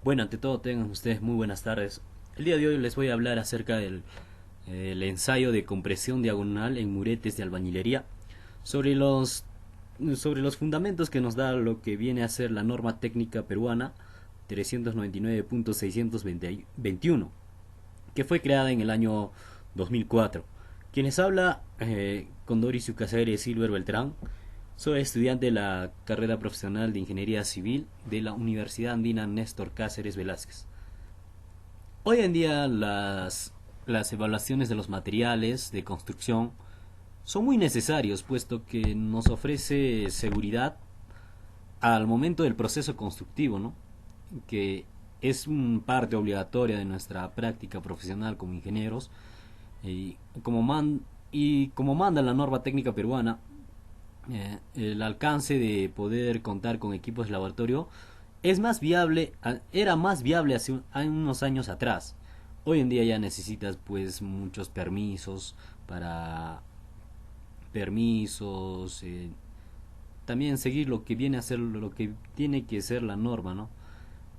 Bueno, ante todo tengan ustedes muy buenas tardes. El día de hoy les voy a hablar acerca del ensayo de compresión diagonal en muretes de albañilería, sobre los, sobre los fundamentos que nos da lo que viene a ser la norma técnica peruana 399.621, que fue creada en el año 2004. Quienes habla con Doris Yucasares Silver Beltrán. Soy estudiante de la carrera profesional de Ingeniería Civil de la Universidad Andina Néstor Cáceres Velázquez. Hoy en día las evaluaciones de los materiales de construcción son muy necesarios, puesto que nos ofrece seguridad al momento del proceso constructivo, ¿no? Que es una parte obligatoria de nuestra práctica profesional como ingenieros, y como manda la norma técnica peruana, el alcance de poder contar con equipos de laboratorio era más viable hace unos años atrás. Hoy en día ya necesitas pues muchos para permisos, también seguir lo que viene a ser lo que tiene que ser la norma, ¿no?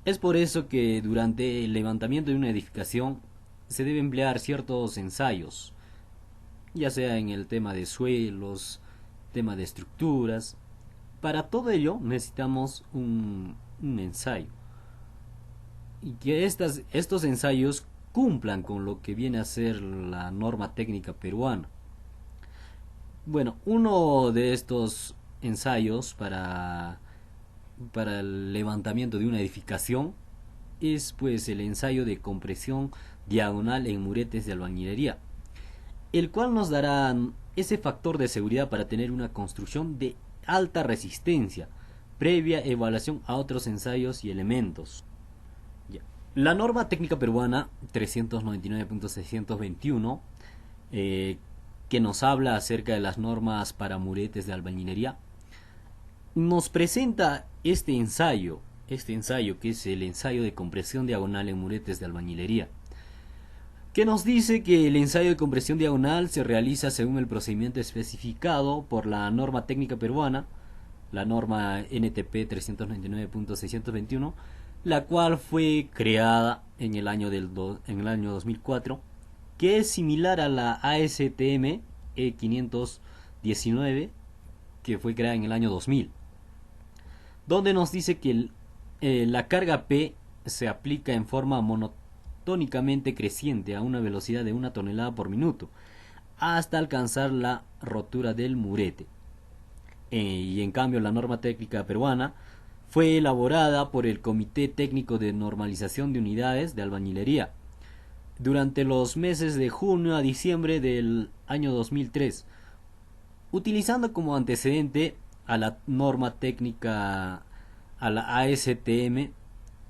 Es por eso que durante el levantamiento de una edificación se debe emplear ciertos ensayos, ya sea en el tema de suelos, tema de estructuras. Para todo ello necesitamos un ensayo, y que estos ensayos cumplan con lo que viene a ser la norma técnica peruana. Bueno, uno de estos ensayos para el levantamiento de una edificación es pues el ensayo de compresión diagonal en muretes de albañilería, el cual nos dará ese factor de seguridad para tener una construcción de alta resistencia, previa evaluación a otros ensayos y elementos. Ya. La norma técnica peruana 399.621, que nos habla acerca de las normas para muretes de albañilería, nos presenta este ensayo que es el ensayo de compresión diagonal en muretes de albañilería, que nos dice que el ensayo de compresión diagonal se realiza según el procedimiento especificado por la norma técnica peruana, la norma NTP 399.621, la cual fue creada en el año 2004, que es similar a la ASTM E519, que fue creada en el año 2000, donde nos dice que la carga P se aplica en forma monotónicamente creciente a una velocidad de 1 tonelada por minuto hasta alcanzar la rotura del murete. Y en cambio la norma técnica peruana fue elaborada por el Comité Técnico de Normalización de Unidades de Albañilería durante los meses de junio a diciembre del año 2003, utilizando como antecedente a la norma técnica, a la ASTM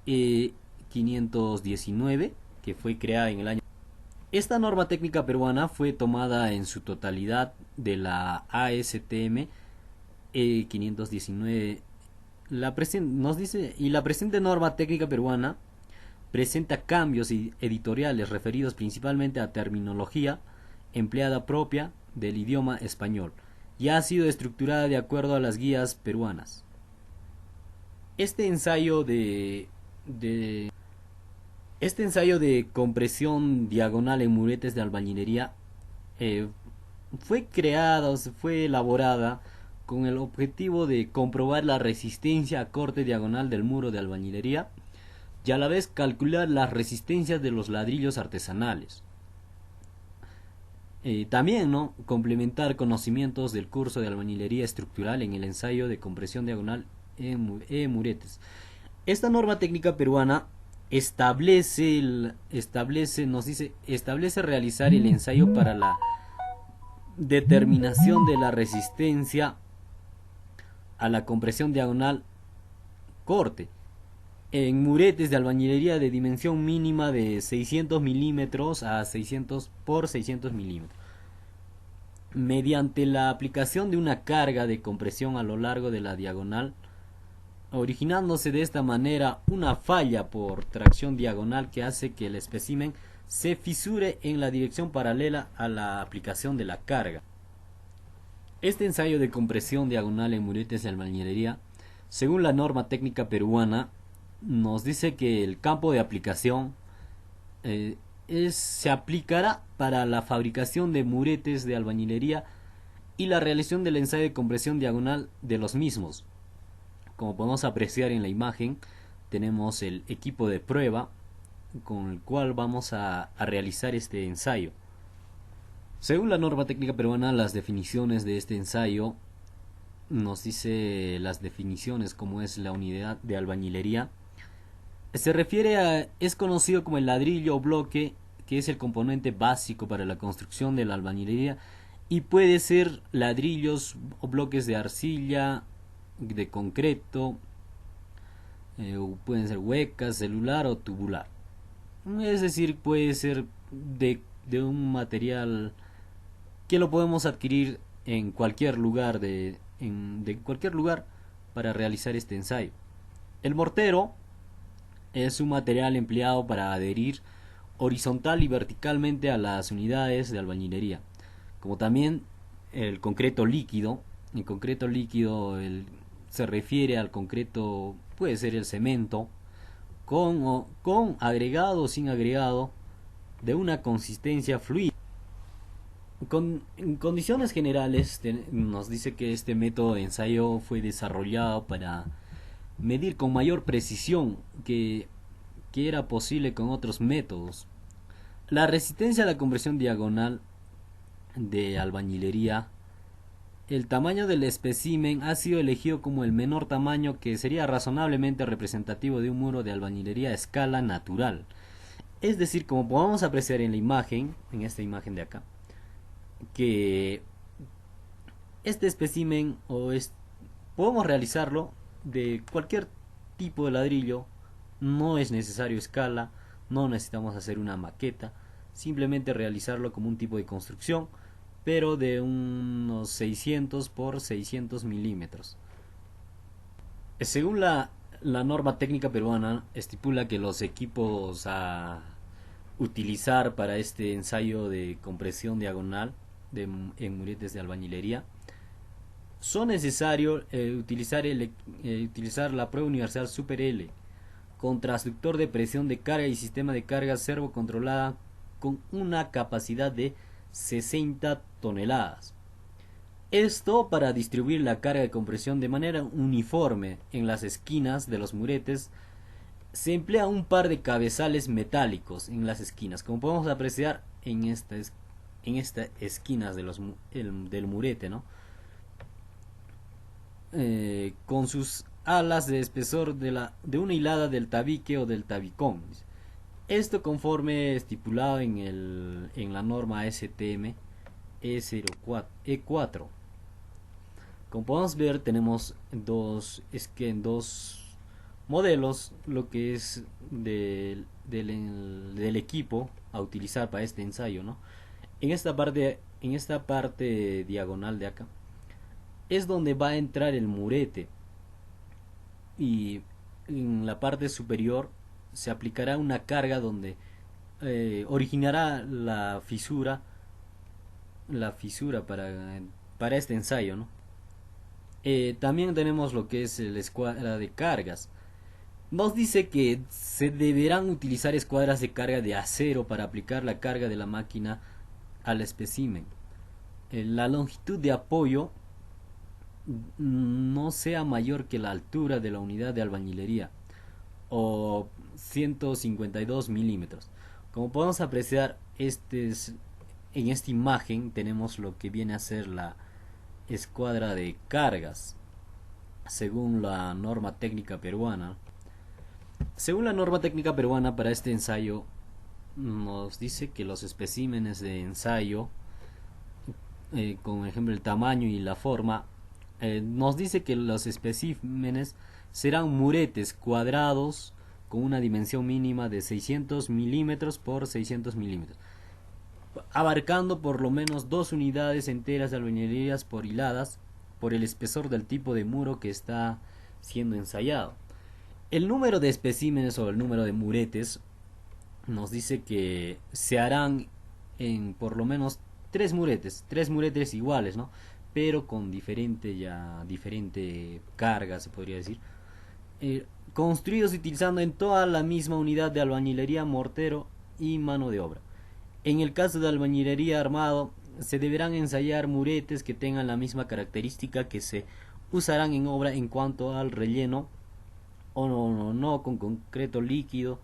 519, que fue creada en el año. Esta norma técnica peruana fue tomada en su totalidad de la ASTM 519. Nos dice, y la presente norma técnica peruana presenta cambios editoriales referidos principalmente a terminología empleada propia del idioma español, y ha sido estructurada de acuerdo a las guías peruanas. Este ensayo de este ensayo de compresión diagonal en muretes de albañilería eh, fue elaborada con el objetivo de comprobar la resistencia a corte diagonal del muro de albañilería y a la vez calcular las resistencias de los ladrillos artesanales. También, ¿no?, complementar conocimientos del curso de albañilería estructural en el ensayo de compresión diagonal en muretes. Esta norma técnica peruana establece realizar el ensayo para la determinación de la resistencia a la compresión diagonal corte en muretes de albañilería de dimensión mínima de 600 milímetros a 600 por 600 milímetros, mediante la aplicación de una carga de compresión a lo largo de la diagonal, originándose de esta manera una falla por tracción diagonal que hace que el espécimen se fisure en la dirección paralela a la aplicación de la carga. Este ensayo de compresión diagonal en muretes de albañilería, según la norma técnica peruana, nos dice que el campo de aplicación se aplicará para la fabricación de muretes de albañilería y la realización del ensayo de compresión diagonal de los mismos. Como podemos apreciar en la imagen, tenemos el equipo de prueba con el cual vamos a realizar este ensayo. Según la norma técnica peruana, las definiciones de este ensayo nos dice las definiciones como es la unidad de albañilería. Se refiere a, es conocido como el ladrillo o bloque, que es el componente básico para la construcción de la albañilería, y puede ser ladrillos o bloques de arcilla, de concreto, pueden ser huecas, celular o tubular. Es decir, puede ser de un material que lo podemos adquirir en cualquier lugar de cualquier lugar para realizar este ensayo. El mortero es un material empleado para adherir horizontal y verticalmente a las unidades de albañilería, como también el concreto líquido. El concreto líquido se refiere al concreto, puede ser el cemento, con agregado o sin agregado, de una consistencia fluida. En condiciones generales nos dice que este método de ensayo fue desarrollado para medir con mayor precisión que era posible con otros métodos. La resistencia a la compresión diagonal de albañilería. El tamaño del espécimen ha sido elegido como el menor tamaño que sería razonablemente representativo de un muro de albañilería a escala natural. Es decir, como podemos apreciar en la imagen, en esta imagen de acá, que este espécimen podemos realizarlo de cualquier tipo de ladrillo, no es necesario escala, no necesitamos hacer una maqueta, simplemente realizarlo como un tipo de construcción, pero de unos 600 por 600 milímetros. Según la norma técnica peruana, estipula que los equipos a utilizar para este ensayo de compresión diagonal en muretes de albañilería son necesarios utilizar la prueba universal Super L con transductor de presión de carga y sistema de carga servo controlada con una capacidad de 60 toneladas. Esto para distribuir la carga de compresión de manera uniforme en las esquinas de los muretes. Se emplea un par de cabezales metálicos en las esquinas, como podemos apreciar en estas esquinas del murete, ¿no? Con sus alas de espesor de una hilada del tabique o del tabicón. Esto conforme estipulado en la norma STM E4. Como podemos ver, tenemos dos modelos, lo que es del equipo a utilizar para este ensayo, ¿no? En esta parte diagonal de acá es donde va a entrar el murete, y en la parte superior se aplicará una carga donde originará la fisura para este ensayo, ¿no? También tenemos lo que es la escuadra de cargas. Nos dice que se deberán utilizar escuadras de carga de acero para aplicar la carga de la máquina al espécimen. La longitud de apoyo no sea mayor que la altura de la unidad de albañilería, o 152 milímetros. Como podemos apreciar, en esta imagen tenemos lo que viene a ser la escuadra de cargas, según la norma técnica peruana. Según la norma técnica peruana, para este ensayo nos dice que los especímenes de ensayo, con ejemplo el tamaño y la forma, nos dice que los especímenes serán muretes cuadrados con una dimensión mínima de 600 milímetros por 600 milímetros, abarcando por lo menos 2 unidades enteras de albañilerías por hiladas por el espesor del tipo de muro que está siendo ensayado. El número de especímenes o el número de muretes nos dice que se harán en por lo menos 3 muretes iguales, ¿no? Pero con diferente carga, se podría decir. construidos utilizando en toda la misma unidad de albañilería, mortero y mano de obra. En el caso de albañilería armado, se deberán ensayar muretes que tengan la misma característica que se usarán en obra en cuanto al relleno o no con concreto líquido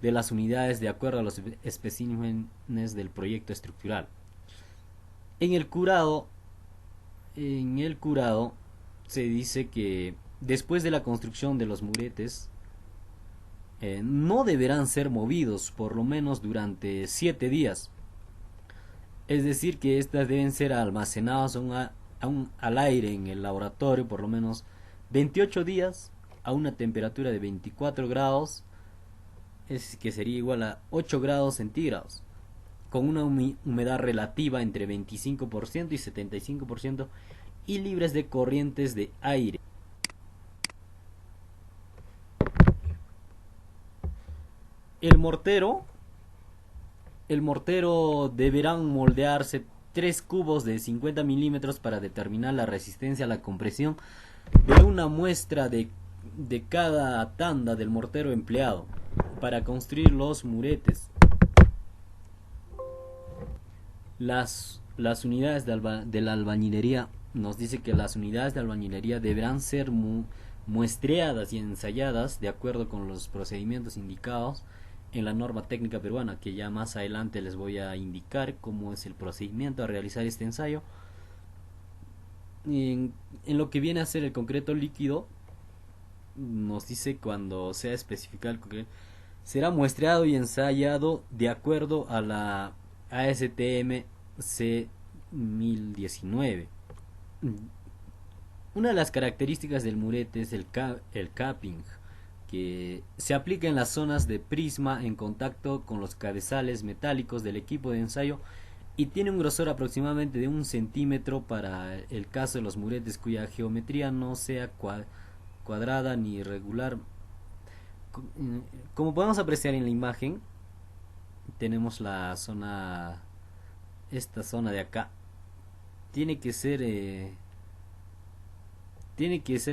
de las unidades de acuerdo a los especímenes del proyecto estructural. En el curado, se dice que después de la construcción de los muretes no deberán ser movidos por lo menos durante 7 días. Es decir, que estas deben ser almacenadas al aire en el laboratorio por lo menos 28 días a una temperatura de 24 grados, que sería igual a 8 grados centígrados, con una humedad relativa entre 25% y 75% y libres de corrientes de aire. El mortero deberán moldearse 3 cubos de 50 milímetros para determinar la resistencia a la compresión de una muestra de cada tanda del mortero empleado para construir los muretes. Las unidades de la albañilería, nos dice que las unidades de albañilería deberán ser muestreadas y ensayadas de acuerdo con los procedimientos indicados en la norma técnica peruana, que ya más adelante les voy a indicar cómo es el procedimiento a realizar este ensayo. En lo que viene a ser el concreto líquido, nos dice cuando sea especificado el concreto, será muestreado y ensayado de acuerdo a la ASTM C1019. Una de las características del murete es el capping, que se aplica en las zonas de prisma en contacto con los cabezales metálicos del equipo de ensayo y tiene un grosor aproximadamente de 1 centímetro para el caso de los muretes cuya geometría no sea cuadrada ni irregular. Como podemos apreciar en la imagen, tenemos esta zona de acá. Tiene que ser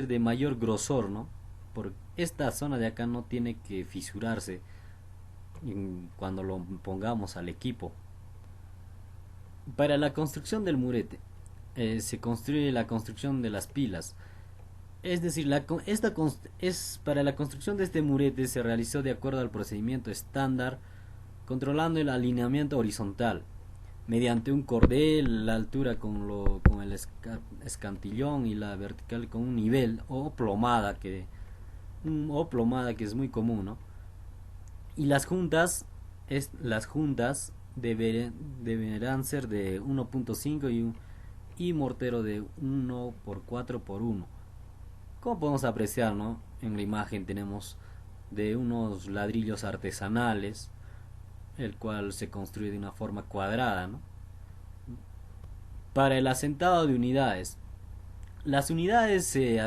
de mayor grosor, ¿no? Porque esta zona de acá no tiene que fisurarse cuando lo pongamos al equipo. Para la construcción del murete se construye la construcción de las pilas. Es decir, para la construcción de este murete se realizó de acuerdo al procedimiento estándar, controlando el alineamiento horizontal mediante un cordel, la altura con el escantillón y la vertical con un nivel o plomada que es muy común, ¿no? Y las juntas deberán ser de 1.5 y mortero de 1 por 4 por 1. Como podemos apreciar, ¿no? En la imagen tenemos de unos ladrillos artesanales, el cual se construye de una forma cuadrada, ¿no? Para el asentado de unidades, las unidades se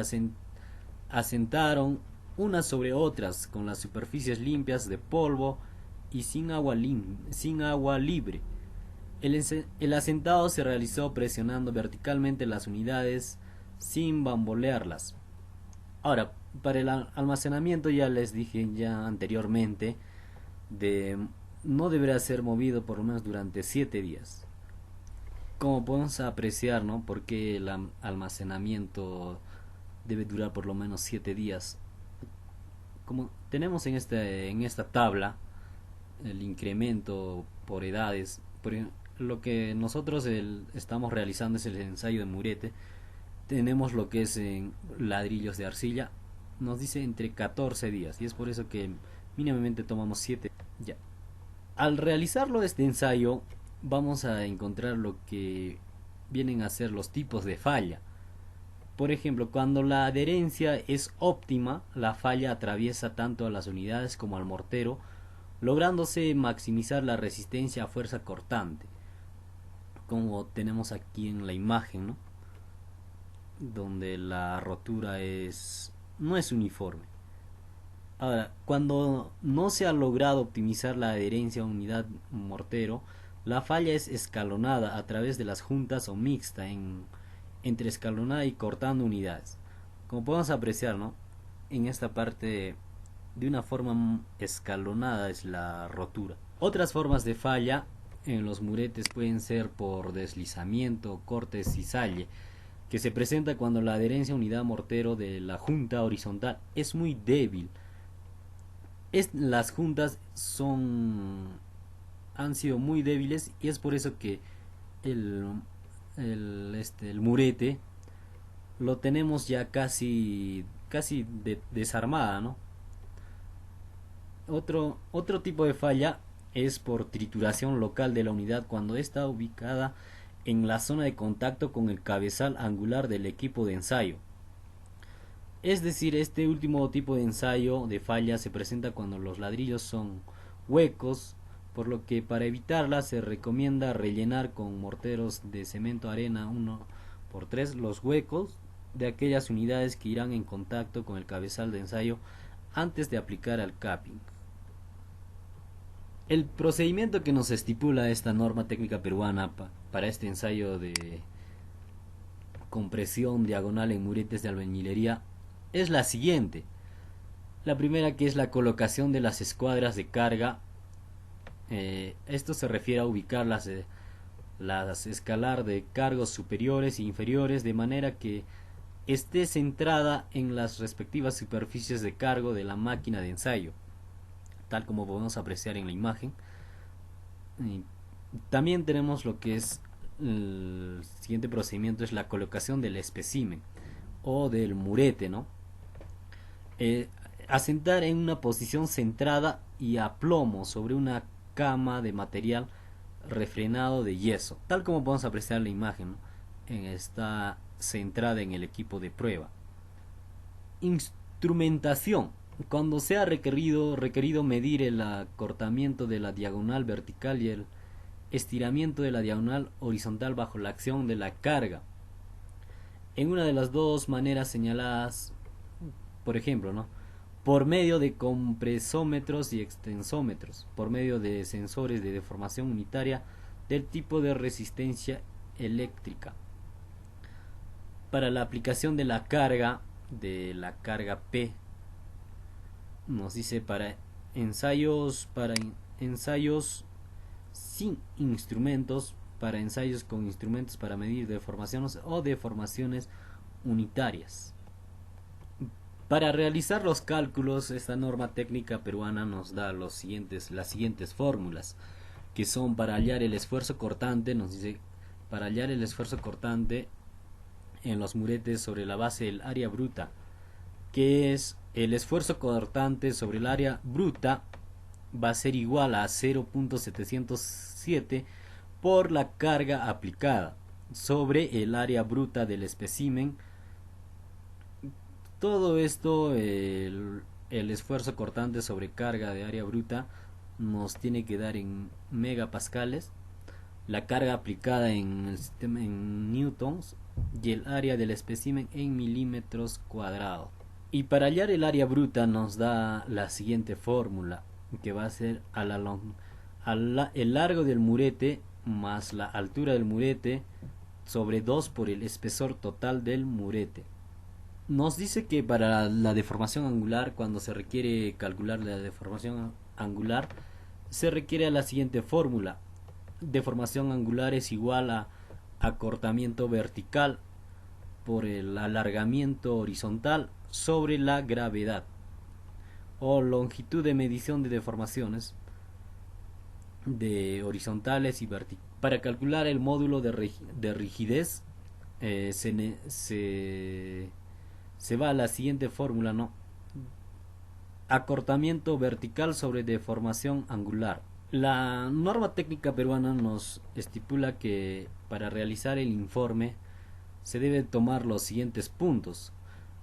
asentaron unas sobre otras con las superficies limpias de polvo y sin agua libre. El asentado se realizó presionando verticalmente las unidades sin bambolearlas. Ahora, para el almacenamiento ya les dije ya anteriormente, no deberá ser movido por lo menos durante 7 días. Como podemos apreciar, ¿no? Porque el almacenamiento debe durar por lo menos 7 días. Como tenemos en esta tabla el incremento por edades, lo que nosotros estamos realizando es el ensayo de murete. Tenemos lo que es en ladrillos de arcilla, nos dice entre 14 días y es por eso que mínimamente tomamos 7 ya. Al realizarlo este ensayo vamos a encontrar lo que vienen a ser los tipos de falla. Por ejemplo, cuando la adherencia es óptima, la falla atraviesa tanto a las unidades como al mortero, lográndose maximizar la resistencia a fuerza cortante, como tenemos aquí en la imagen, ¿no? Donde la rotura no es uniforme. Ahora, cuando no se ha logrado optimizar la adherencia a unidad mortero, la falla es escalonada a través de las juntas o mixta entre escalonada y cortando unidades. Como podemos apreciar, ¿no? En esta parte de una forma escalonada es la rotura. Otras formas de falla en los muretes pueden ser por deslizamiento, corte, cizalle, que se presenta cuando la adherencia unidad mortero de la junta horizontal es muy débil. Las juntas han sido muy débiles y es por eso que el, el murete lo tenemos ya casi desarmada, ¿no? Otro tipo de falla es por trituración local de la unidad cuando está ubicada en la zona de contacto con el cabezal angular del equipo de ensayo. Es decir, este último tipo de ensayo de falla se presenta cuando los ladrillos son huecos, por lo que para evitarla se recomienda rellenar con morteros de cemento arena 1x3 los huecos de aquellas unidades que irán en contacto con el cabezal de ensayo antes de aplicar al capping. El procedimiento que nos estipula esta norma técnica peruana para este ensayo de compresión diagonal en muretes de albañilería es la siguiente. La primera, que es la colocación de las escuadras de carga. Esto se refiere a ubicar las escalar de cargos superiores e inferiores de manera que esté centrada en las respectivas superficies de cargo de la máquina de ensayo, tal como podemos apreciar en la imagen. Y también tenemos lo que es el siguiente procedimiento, es la colocación del espécimen o del murete, ¿no? Asentar en una posición centrada y a plomo sobre una cama de material refrenado de yeso, tal como podemos apreciar la imagen, ¿no? Está centrada en el equipo de prueba. Instrumentación. Cuando sea requerido medir el acortamiento de la diagonal vertical y el estiramiento de la diagonal horizontal bajo la acción de la carga, en una de las dos maneras señaladas, por ejemplo, ¿no? Por medio de compresómetros y extensómetros, por medio de sensores de deformación unitaria del tipo de resistencia eléctrica. Para la aplicación de la carga P, nos dice para ensayos sin instrumentos, para ensayos con instrumentos para medir deformaciones o deformaciones unitarias. Para realizar los cálculos, esta norma técnica peruana nos da las siguientes fórmulas, que son para hallar el esfuerzo cortante. Nos dice, para hallar el esfuerzo cortante en los muretes sobre la base del área bruta, que es el esfuerzo cortante sobre el área bruta va a ser igual a 0.707 por la carga aplicada sobre el área bruta del espécimen. Todo esto, el esfuerzo cortante sobre carga de área bruta nos tiene que dar en megapascales, la carga aplicada en el sistema en newtons y el área del espécimen en milímetros cuadrados. Y para hallar el área bruta nos da la siguiente fórmula, que va a ser el largo del murete más la altura del murete sobre 2 por el espesor total del murete. Nos dice que para la deformación angular, cuando se requiere calcular la deformación angular, se requiere la siguiente fórmula. Deformación angular es igual a acortamiento vertical por el alargamiento horizontal sobre la gravedad, o longitud de medición de deformaciones de horizontales y verticales. Para calcular el módulo de rigidez se va a la siguiente fórmula, ¿no? Acortamiento vertical sobre deformación angular. La norma técnica peruana nos estipula que para realizar el informe se debe tomar los siguientes puntos,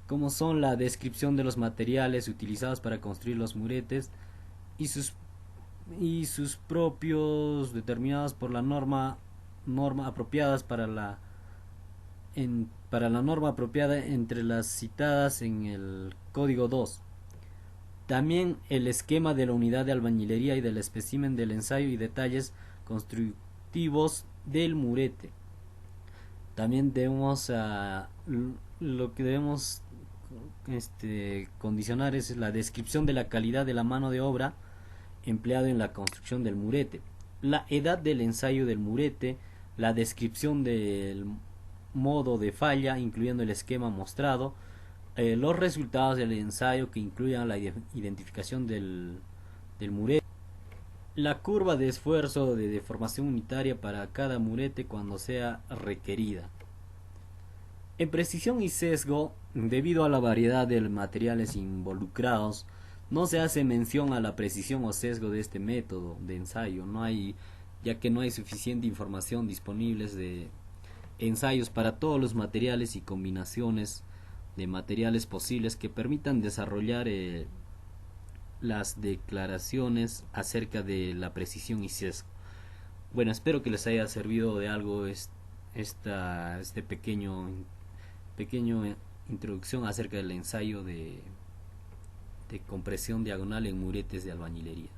como son la descripción de los materiales utilizados para construir los muretes y sus propios determinados por la norma apropiadas para la norma apropiada entre las citadas en el código 2. También el esquema de la unidad de albañilería y del espécimen del ensayo y detalles constructivos del murete. También lo que debemos condicionar es la descripción de la calidad de la mano de obra empleado en la construcción del murete, la edad del ensayo del murete, la descripción del modo de falla, incluyendo el esquema mostrado, los resultados del ensayo que incluyan la identificación del murete, la curva de esfuerzo de deformación unitaria para cada murete cuando sea requerida. En precisión y sesgo, debido a la variedad de materiales involucrados, no se hace mención a la precisión o sesgo de este método de ensayo, ya que no hay suficiente información disponible de ensayos para todos los materiales y combinaciones de materiales posibles que permitan desarrollar las declaraciones acerca de la precisión y sesgo. Bueno, espero que les haya servido de algo este pequeño introducción acerca del ensayo de compresión diagonal en muretes de albañilería.